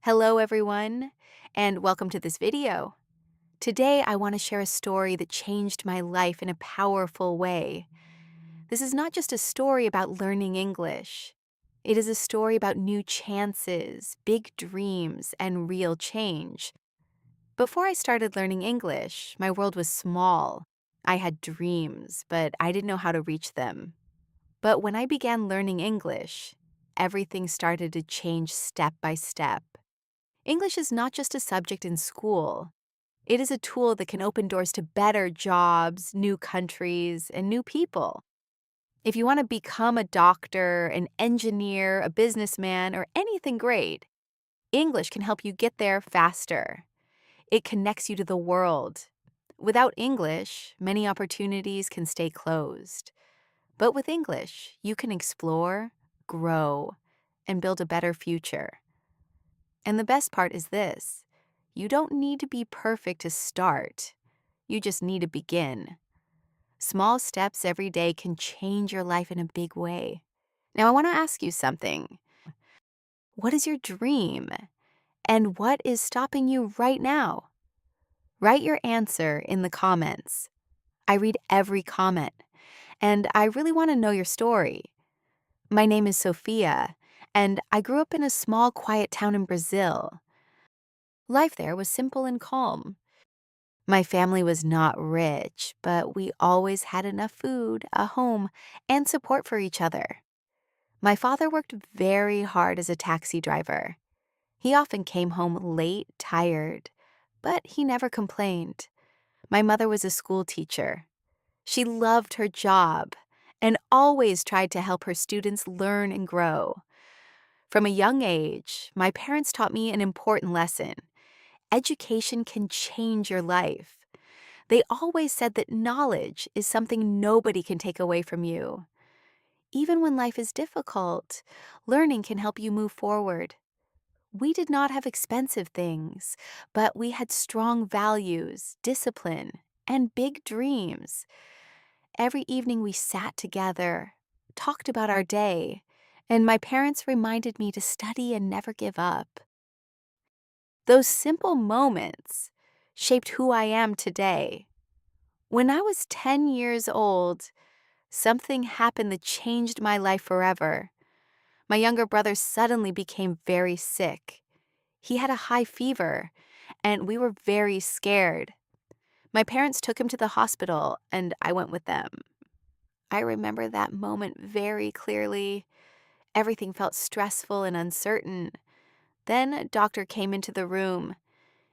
Hello everyone, and welcome to this video. Today I want to share a story that changed my life in a powerful way. This is not just a story about learning English. It is a story about new chances, big dreams, and real change. Before I started learning English, my world was small. I had dreams, but I didn't know how to reach them. But when I began learning English, everything started to change step by step. English is not just a subject in school. It is a tool that can open doors to better jobs, new countries, and new people. If you want to become a doctor, an engineer, a businessman, or anything great, English can help you get there faster. It connects you to the world. Without English, many opportunities can stay closed. But with English, you can explore, grow, and build a better future. And the best part is this: you don't need to be perfect to start. You just need to begin. Small steps every day can change your life in a big way. Now, I want to ask you something. What is your dream? And what is stopping you right now? Write your answer in the comments. I read every comment, and I really want to know your story. My name is Sophia, and I grew up in a small, quiet town in Brazil. Life there was simple and calm. My family was not rich, but we always had enough food, a home, and support for each other. My father worked very hard as a taxi driver. He often came home late, tired, but he never complained. My mother was a school teacher. She loved her job and always tried to help her students learn and grow. From a young age, my parents taught me an important lesson. Education can change your life. They always said that knowledge is something nobody can take away from you. Even when life is difficult, learning can help you move forward. We did not have expensive things, but we had strong values, discipline, and big dreams. Every evening we sat together, talked about our day, and my parents reminded me to study and never give up. Those simple moments shaped who I am today. When I was 10 years old, something happened that changed my life forever. My younger brother suddenly became very sick. He had a high fever, and we were very scared. My parents took him to the hospital, and I went with them. I remember that moment very clearly. Everything felt stressful and uncertain. Then a doctor came into the room.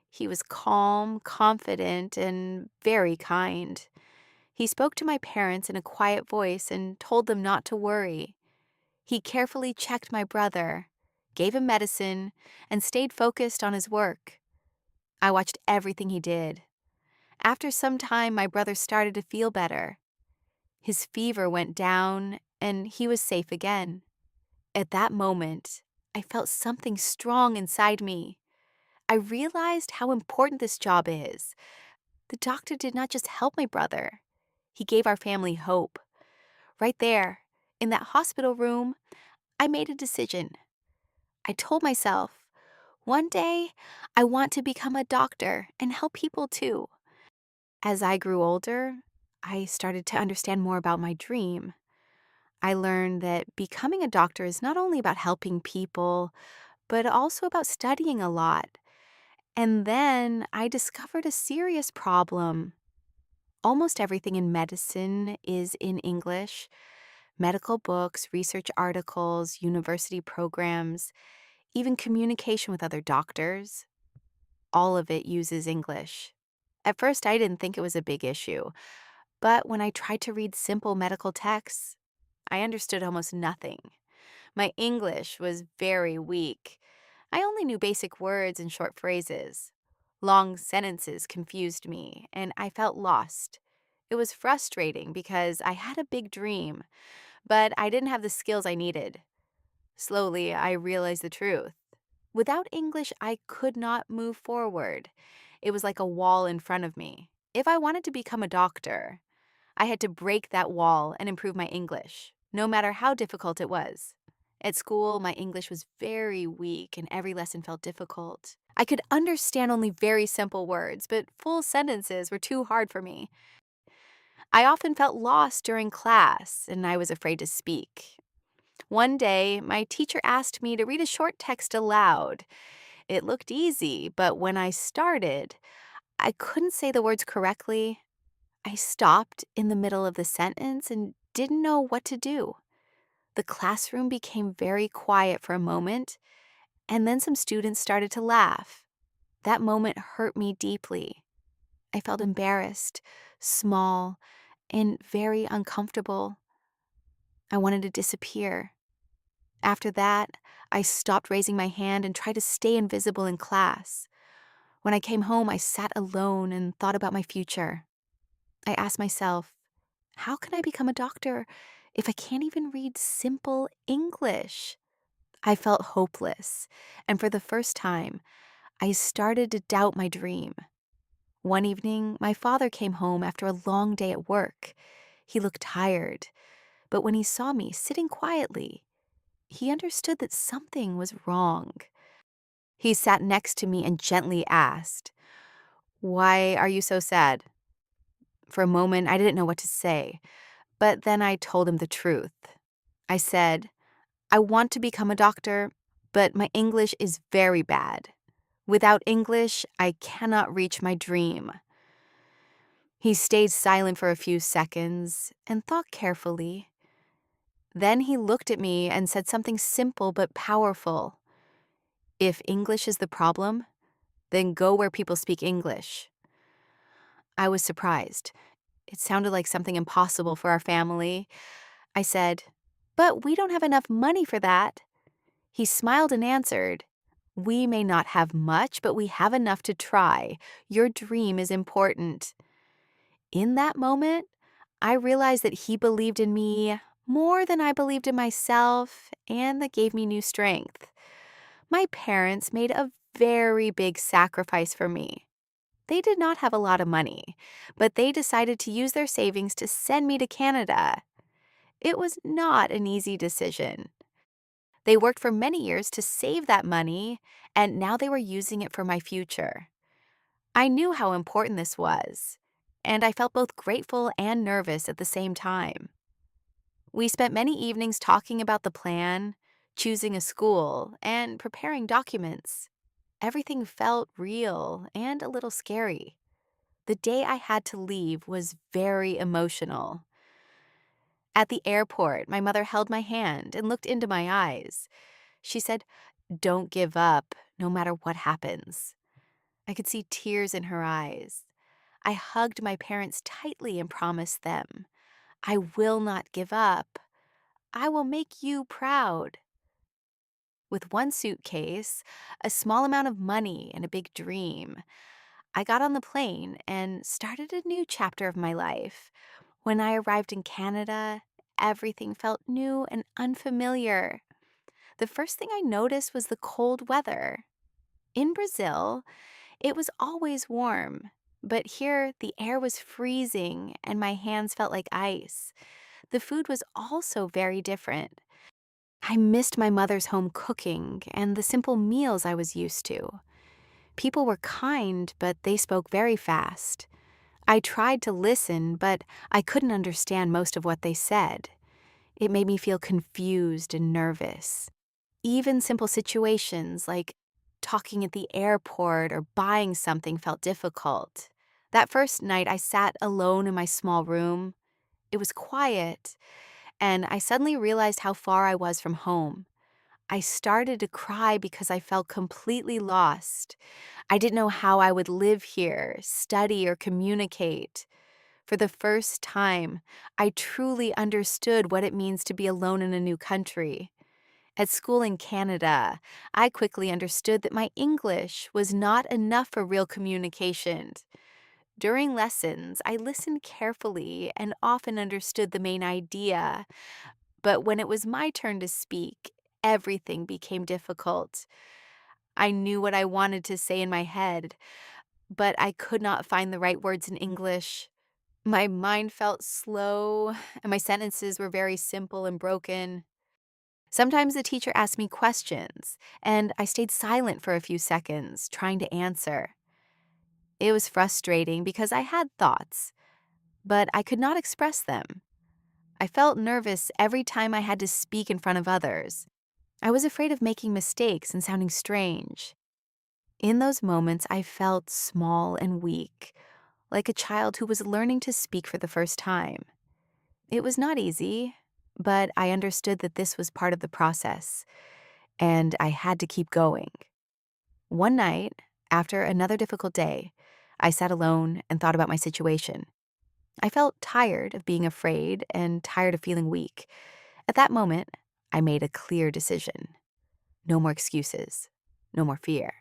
He was calm, confident, and very kind. He spoke to my parents in a quiet voice and told them not to worry. He carefully checked my brother, gave him medicine, and stayed focused on his work. I watched everything he did. After some time, my brother started to feel better. His fever went down, and he was safe again. At that moment, I felt something strong inside me. I realized how important this job is. The doctor did not just help my brother. He gave our family hope. Right there, in that hospital room, I made a decision. I told myself, one day I want to become a doctor and help people too. As I grew older, I started to understand more about my dream. I learned that becoming a doctor is not only about helping people, but also about studying a lot. And then I discovered a serious problem. Almost everything in medicine is in English. Medical books, research articles, university programs, even communication with other doctors. All of it uses English. At first, I didn't think it was a big issue, but when I tried to read simple medical texts, I understood almost nothing. My English was very weak. I only knew basic words and short phrases. Long sentences confused me, and I felt lost. It was frustrating because I had a big dream, but I didn't have the skills I needed. Slowly, I realized the truth. Without English, I could not move forward. It was like a wall in front of me. If I wanted to become a doctor, I had to break that wall and improve my English, no matter how difficult it was. At school, my English was very weak and every lesson felt difficult. I could understand only very simple words, but full sentences were too hard for me. I often felt lost during class, and I was afraid to speak. One day, my teacher asked me to read a short text aloud. It looked easy, but when I started, I couldn't say the words correctly. I stopped in the middle of the sentence and didn't know what to do. The classroom became very quiet for a moment, and then some students started to laugh. That moment hurt me deeply. I felt embarrassed, small, and very uncomfortable. I wanted to disappear. After that, I stopped raising my hand and tried to stay invisible in class. When I came home, I sat alone and thought about my future. I asked myself, how can I become a doctor if I can't even read simple English? I felt hopeless, and for the first time, I started to doubt my dream. One evening, my father came home after a long day at work. He looked tired, but when he saw me sitting quietly, he understood that something was wrong. He sat next to me and gently asked, "Why are you so sad?" For a moment, I didn't know what to say, but then I told him the truth. I said, "I want to become a doctor, but my English is very bad. Without English, I cannot reach my dream." He stayed silent for a few seconds and thought carefully. Then he looked at me and said something simple but powerful. "If English is the problem, then go where people speak English." I was surprised. It sounded like something impossible for our family. I said, "But we don't have enough money for that." He smiled and answered, "We may not have much, but we have enough to try. Your dream is important." In that moment, I realized that he believed in me more than I believed in myself, and that gave me new strength. My parents made a very big sacrifice for me. They did not have a lot of money, but they decided to use their savings to send me to Canada. It was not an easy decision. They worked for many years to save that money, and now they were using it for my future. I knew how important this was, and I felt both grateful and nervous at the same time. We spent many evenings talking about the plan, choosing a school, and preparing documents. Everything felt real and a little scary. The day I had to leave was very emotional. At the airport, my mother held my hand and looked into my eyes. She said, "Don't give up, no matter what happens." I could see tears in her eyes. I hugged my parents tightly and promised them, "I will not give up. I will make you proud." With one suitcase, a small amount of money, and a big dream, I got on the plane and started a new chapter of my life. When I arrived in Canada, everything felt new and unfamiliar. The first thing I noticed was the cold weather. In Brazil, it was always warm, but here the air was freezing and my hands felt like ice. The food was also very different. I missed my mother's home cooking and the simple meals I was used to. People were kind, but they spoke very fast. I tried to listen, but I couldn't understand most of what they said. It made me feel confused and nervous. Even simple situations like talking at the airport or buying something felt difficult. That first night, I sat alone in my small room. It was quiet, and I suddenly realized how far I was from home. I started to cry because I felt completely lost. I didn't know how I would live here, study, or communicate. For the first time, I truly understood what it means to be alone in a new country. At school in Canada, I quickly understood that my English was not enough for real communication. During lessons, I listened carefully and often understood the main idea, but when it was my turn to speak, everything became difficult. I knew what I wanted to say in my head, but I could not find the right words in English. My mind felt slow, and my sentences were very simple and broken. Sometimes the teacher asked me questions, and I stayed silent for a few seconds, trying to answer. It was frustrating because I had thoughts, but I could not express them. I felt nervous every time I had to speak in front of others. I was afraid of making mistakes and sounding strange. In those moments, I felt small and weak, like a child who was learning to speak for the first time. It was not easy, but I understood that this was part of the process, and I had to keep going. One night, after another difficult day, I sat alone and thought about my situation. I felt tired of being afraid and tired of feeling weak. At that moment, I made a clear decision. No more excuses, no more fear.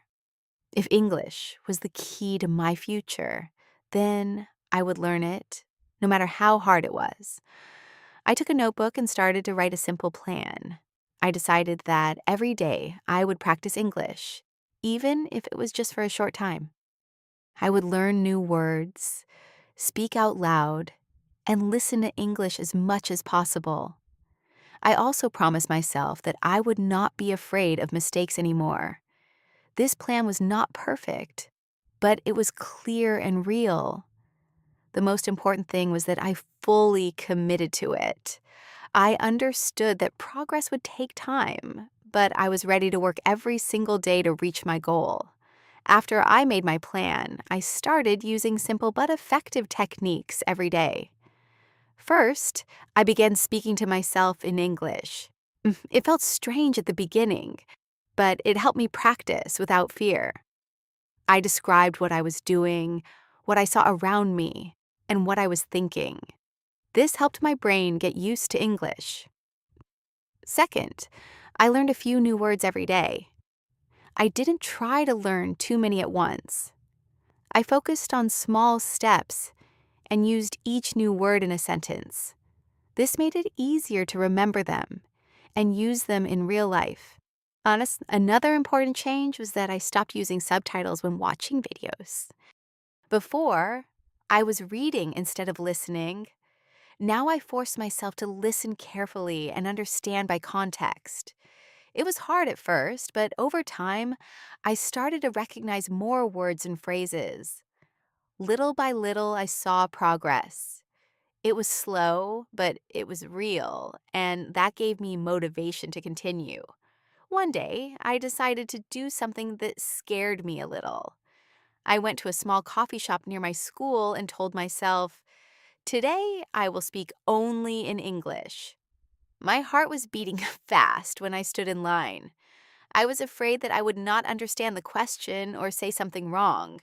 If English was the key to my future, then I would learn it, no matter how hard it was. I took a notebook and started to write a simple plan. I decided that every day I would practice English, even if it was just for a short time. I would learn new words, speak out loud, and listen to English as much as possible. I also promised myself that I would not be afraid of mistakes anymore. This plan was not perfect, but it was clear and real. The most important thing was that I fully committed to it. I understood that progress would take time, but I was ready to work every single day to reach my goal. After I made my plan, I started using simple but effective techniques every day. First, I began speaking to myself in English. It felt strange at the beginning, but it helped me practice without fear. I described what I was doing, what I saw around me, and what I was thinking. This helped my brain get used to English. Second, I learned a few new words every day. I didn't try to learn too many at once. I focused on small steps and used each new word in a sentence. This made it easier to remember them and use them in real life. Another important change was that I stopped using subtitles when watching videos. Before, I was reading instead of listening. Now I force myself to listen carefully and understand by context. It was hard at first, but over time, I started to recognize more words and phrases. Little by little, I saw progress. It was slow, but it was real, and that gave me motivation to continue. One day, I decided to do something that scared me a little. I went to a small coffee shop near my school and told myself, "Today, I will speak only in English." My heart was beating fast when I stood in line. I was afraid that I would not understand the question or say something wrong.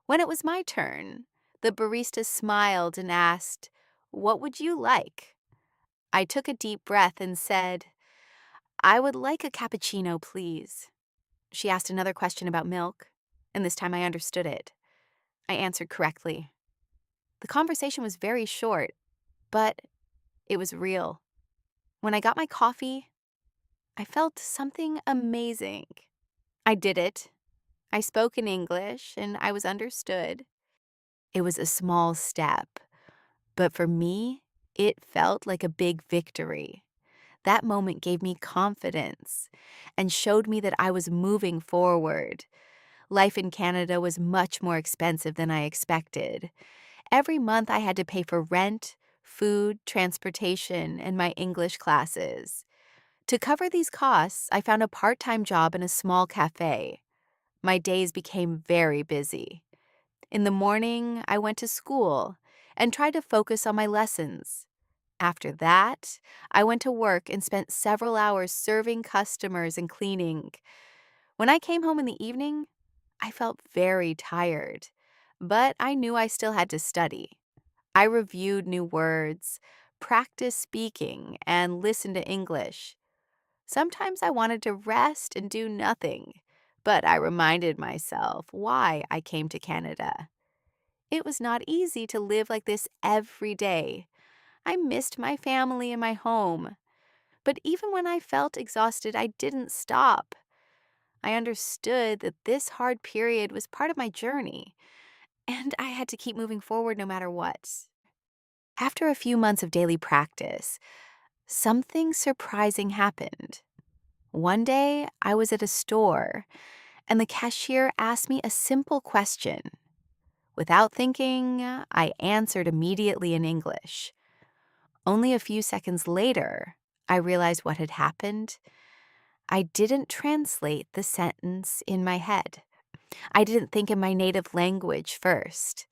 When it was my turn, the barista smiled and asked, "What would you like?" I took a deep breath and said, "I would like a cappuccino, please." She asked another question about milk, and this time I understood it. I answered correctly. The conversation was very short, but it was real. When I got my coffee, I felt something amazing. I did it. I spoke in English, and I was understood. It was a small step, but for me, it felt like a big victory. That moment gave me confidence and showed me that I was moving forward. Life in Canada was much more expensive than I expected. Every month I had to pay for rent, food, transportation, and my English classes. To cover these costs, I found a part-time job in a small cafe. My days became very busy. In the morning, I went to school and tried to focus on my lessons. After that, I went to work and spent several hours serving customers and cleaning. When I came home in the evening, I felt very tired, but I knew I still had to study. I reviewed new words, practiced speaking, and listened to English. Sometimes I wanted to rest and do nothing, but I reminded myself why I came to Canada. It was not easy to live like this every day. I missed my family and my home. But even when I felt exhausted, I didn't stop. I understood that this hard period was part of my journey, and I had to keep moving forward no matter what. After a few months of daily practice, something surprising happened. One day, I was at a store, and the cashier asked me a simple question. Without thinking, I answered immediately in English. Only a few seconds later, I realized what had happened. I didn't translate the sentence in my head. I didn't think in my native language first.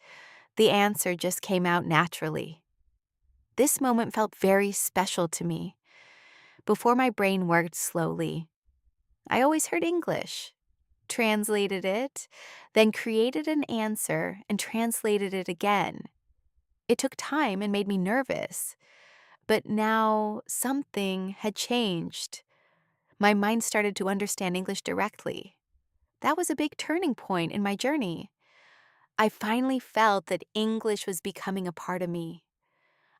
The answer just came out naturally. This moment felt very special to me. Before my brain worked slowly, I always heard English, translated it, then created an answer and translated it again. It took time and made me nervous. But now something had changed. My mind started to understand English directly. That was a big turning point in my journey. I finally felt that English was becoming a part of me.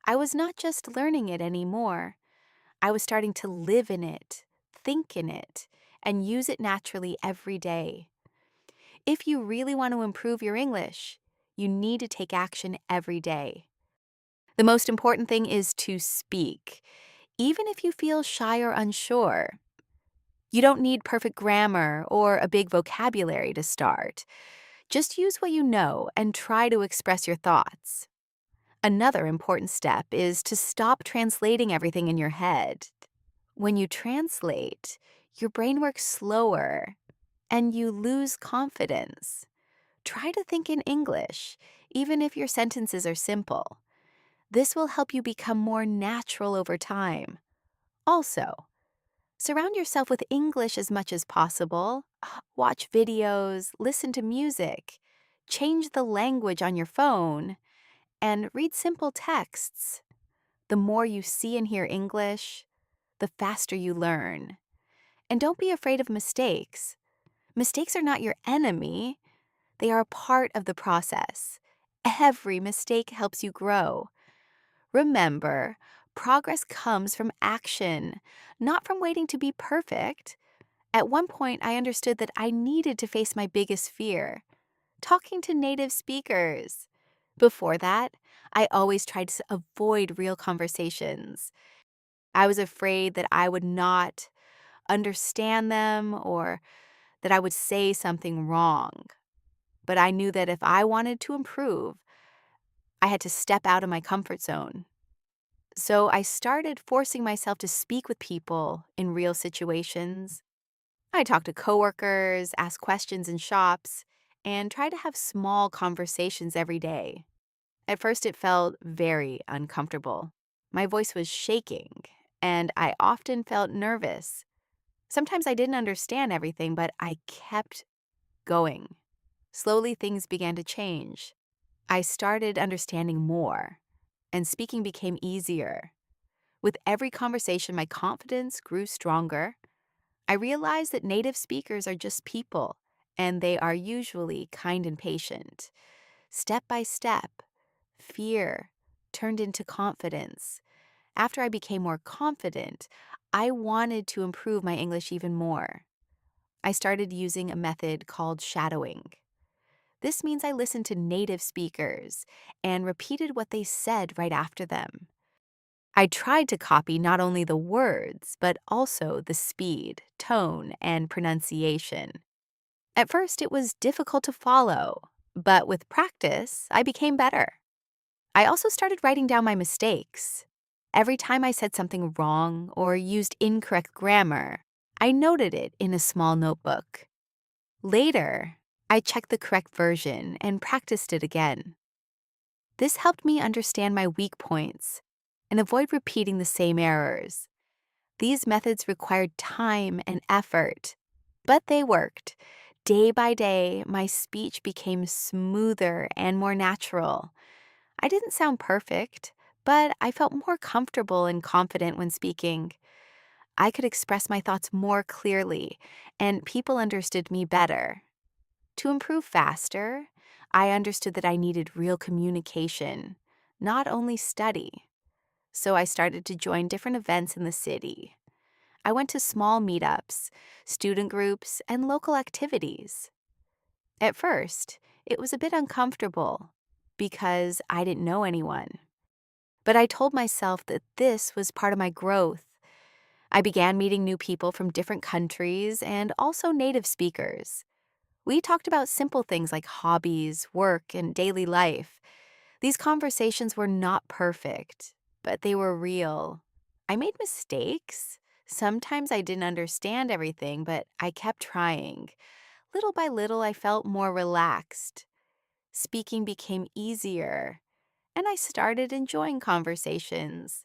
I was not just learning it anymore. I was starting to live in it, think in it, and use it naturally every day. If you really want to improve your English, you need to take action every day. The most important thing is to speak, even if you feel shy or unsure. You don't need perfect grammar or a big vocabulary to start. Just use what you know and try to express your thoughts. Another important step is to stop translating everything in your head. When you translate, your brain works slower and you lose confidence. Try to think in English, even if your sentences are simple. This will help you become more natural over time. Also, surround yourself with English as much as possible. Watch videos, listen to music, change the language on your phone, and read simple texts. The more you see and hear English, the faster you learn. And don't be afraid of mistakes. Mistakes are not your enemy. They are a part of the process. Every mistake helps you grow. Remember, progress comes from action, not from waiting to be perfect. At one point, I understood that I needed to face my biggest fear, talking to native speakers. Before that, I always tried to avoid real conversations. I was afraid that I would not understand them or that I would say something wrong. But I knew that if I wanted to improve, I had to step out of my comfort zone. So I started forcing myself to speak with people in real situations. I talked to coworkers, asked questions in shops, and tried to have small conversations every day. At first, it felt very uncomfortable. My voice was shaking, and I often felt nervous. Sometimes I didn't understand everything, but I kept going. Slowly, things began to change. I started understanding more, and speaking became easier. With every conversation, my confidence grew stronger. I realized that native speakers are just people, and they are usually kind and patient. Step by step, fear turned into confidence. After I became more confident, I wanted to improve my English even more. I started using a method called shadowing. This means I listened to native speakers and repeated what they said right after them. I tried to copy not only the words, but also the speed, tone, and pronunciation. At first, it was difficult to follow, but with practice, I became better. I also started writing down my mistakes. Every time I said something wrong or used incorrect grammar, I noted it in a small notebook. Later, I checked the correct version and practiced it again. This helped me understand my weak points and avoid repeating the same errors. These methods required time and effort, but they worked. Day by day, my speech became smoother and more natural. I didn't sound perfect, but I felt more comfortable and confident when speaking. I could express my thoughts more clearly, and people understood me better. To improve faster, I understood that I needed real communication, not only study. So I started to join different events in the city. I went to small meetups, student groups, and local activities. At first, it was a bit uncomfortable because I didn't know anyone. But I told myself that this was part of my growth. I began meeting new people from different countries and also native speakers. We talked about simple things like hobbies, work, and daily life. These conversations were not perfect, but they were real. I made mistakes. Sometimes I didn't understand everything, but I kept trying. Little by little, I felt more relaxed. Speaking became easier, and I started enjoying conversations.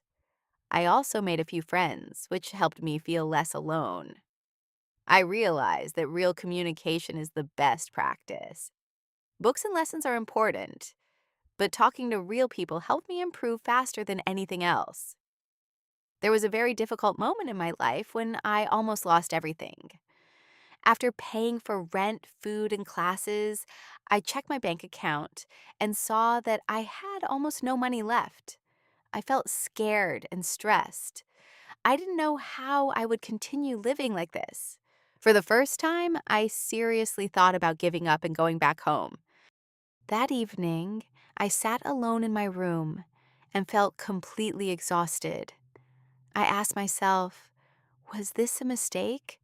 I also made a few friends, which helped me feel less alone. I realized that real communication is the best practice. Books and lessons are important, but talking to real people helped me improve faster than anything else. There was a very difficult moment in my life when I almost lost everything. After paying for rent, food, and classes, I checked my bank account and saw that I had almost no money left. I felt scared and stressed. I didn't know how I would continue living like this. For the first time, I seriously thought about giving up and going back home. That evening, I sat alone in my room and felt completely exhausted. I asked myself, was this a mistake?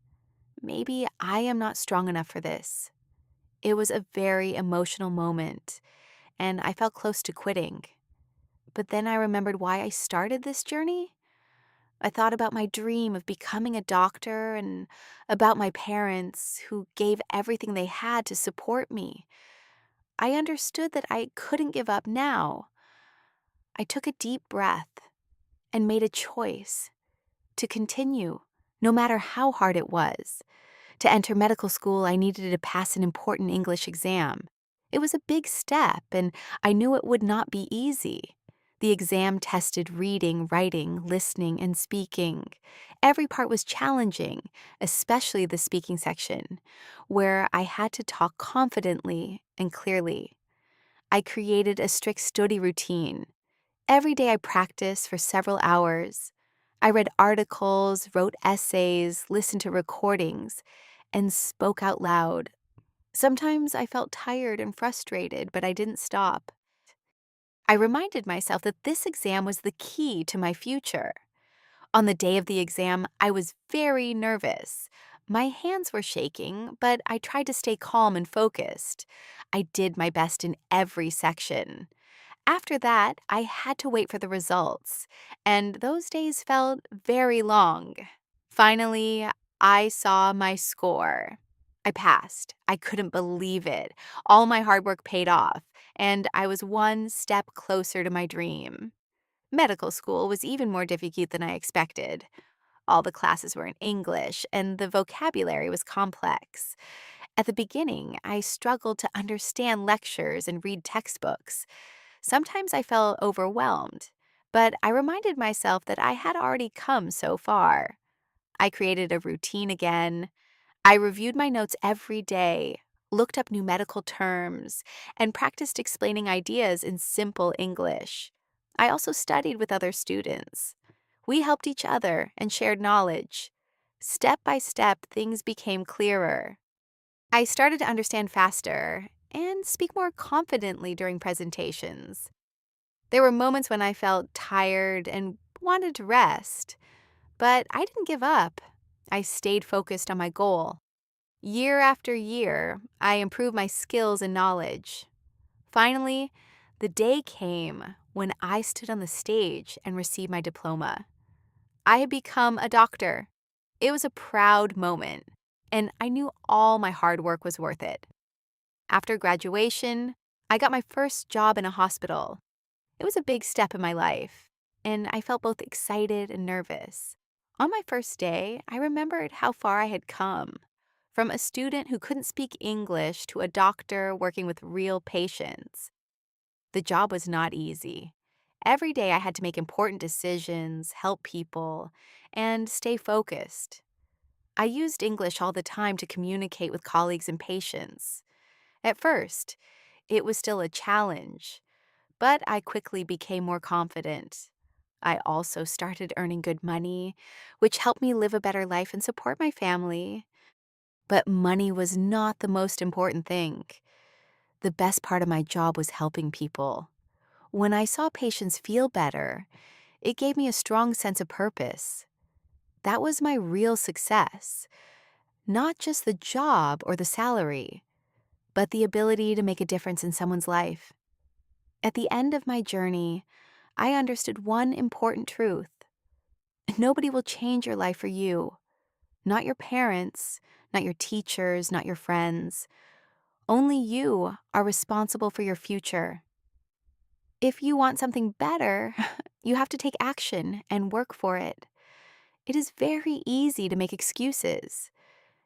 Maybe I am not strong enough for this. It was a very emotional moment, and I felt close to quitting. But then I remembered why I started this journey. I thought about my dream of becoming a doctor and about my parents who gave everything they had to support me. I understood that I couldn't give up now. I took a deep breath and made a choice to continue, no matter how hard it was. To enter medical school, I needed to pass an important English exam. It was a big step, and I knew it would not be easy. The exam tested reading, writing, listening, and speaking. Every part was challenging, especially the speaking section, where I had to talk confidently and clearly. I created a strict study routine. Every day I practiced for several hours. I read articles, wrote essays, listened to recordings, and spoke out loud. Sometimes I felt tired and frustrated, but I didn't stop. I reminded myself that this exam was the key to my future. On the day of the exam, I was very nervous. My hands were shaking, but I tried to stay calm and focused. I did my best in every section. After that, I had to wait for the results, and those days felt very long. Finally, I saw my score. I passed. I couldn't believe it. All my hard work paid off, and I was one step closer to my dream. Medical school was even more difficult than I expected. All the classes were in English, and the vocabulary was complex. At the beginning, I struggled to understand lectures and read textbooks. Sometimes I felt overwhelmed, but I reminded myself that I had already come so far. I created a routine again. I reviewed my notes every day, looked up new medical terms, and practiced explaining ideas in simple English. I also studied with other students. We helped each other and shared knowledge. Step by step, things became clearer. I started to understand faster and speak more confidently during presentations. There were moments when I felt tired and wanted to rest, but I didn't give up. I stayed focused on my goal. Year after year, I improved my skills and knowledge. Finally, the day came when I stood on the stage and received my diploma. I had become a doctor. It was a proud moment, and I knew all my hard work was worth it. After graduation, I got my first job in a hospital. It was a big step in my life, and I felt both excited and nervous. On my first day, I remembered how far I had come. From a student who couldn't speak English to a doctor working with real patients. The job was not easy. Every day I had to make important decisions, help people, and stay focused. I used English all the time to communicate with colleagues and patients. At first, it was still a challenge, but I quickly became more confident. I also started earning good money, which helped me live a better life and support my family. But money was not the most important thing. The best part of my job was helping people. When I saw patients feel better, it gave me a strong sense of purpose. That was my real success, not just the job or the salary, but the ability to make a difference in someone's life. At the end of my journey, I understood one important truth. Nobody will change your life for you. Not your parents, not your teachers, not your friends. Only you are responsible for your future. If you want something better, you have to take action and work for it. It is very easy to make excuses.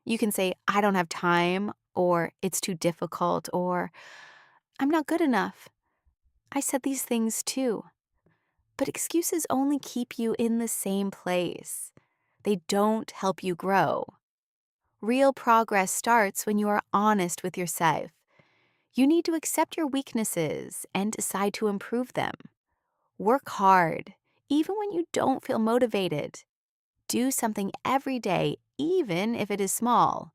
You can say, I don't have time, or it's too difficult, or I'm not good enough. I said these things too. But excuses only keep you in the same place. They don't help you grow. Real progress starts when you are honest with yourself. You need to accept your weaknesses and decide to improve them. Work hard, even when you don't feel motivated. Do something every day, even if it is small.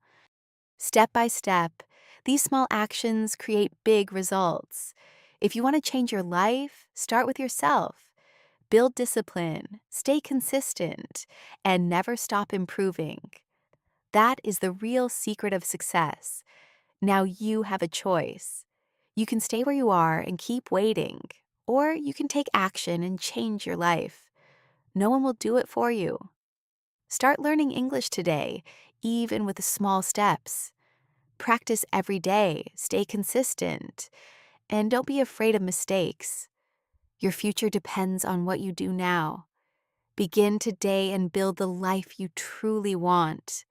Step by step, these small actions create big results. If you want to change your life, start with yourself. Build discipline, stay consistent, and never stop improving. That is the real secret of success. Now you have a choice. You can stay where you are and keep waiting, or you can take action and change your life. No one will do it for you. Start learning English today, even with the small steps. Practice every day, stay consistent, and don't be afraid of mistakes. Your future depends on what you do now. Begin today and build the life you truly want.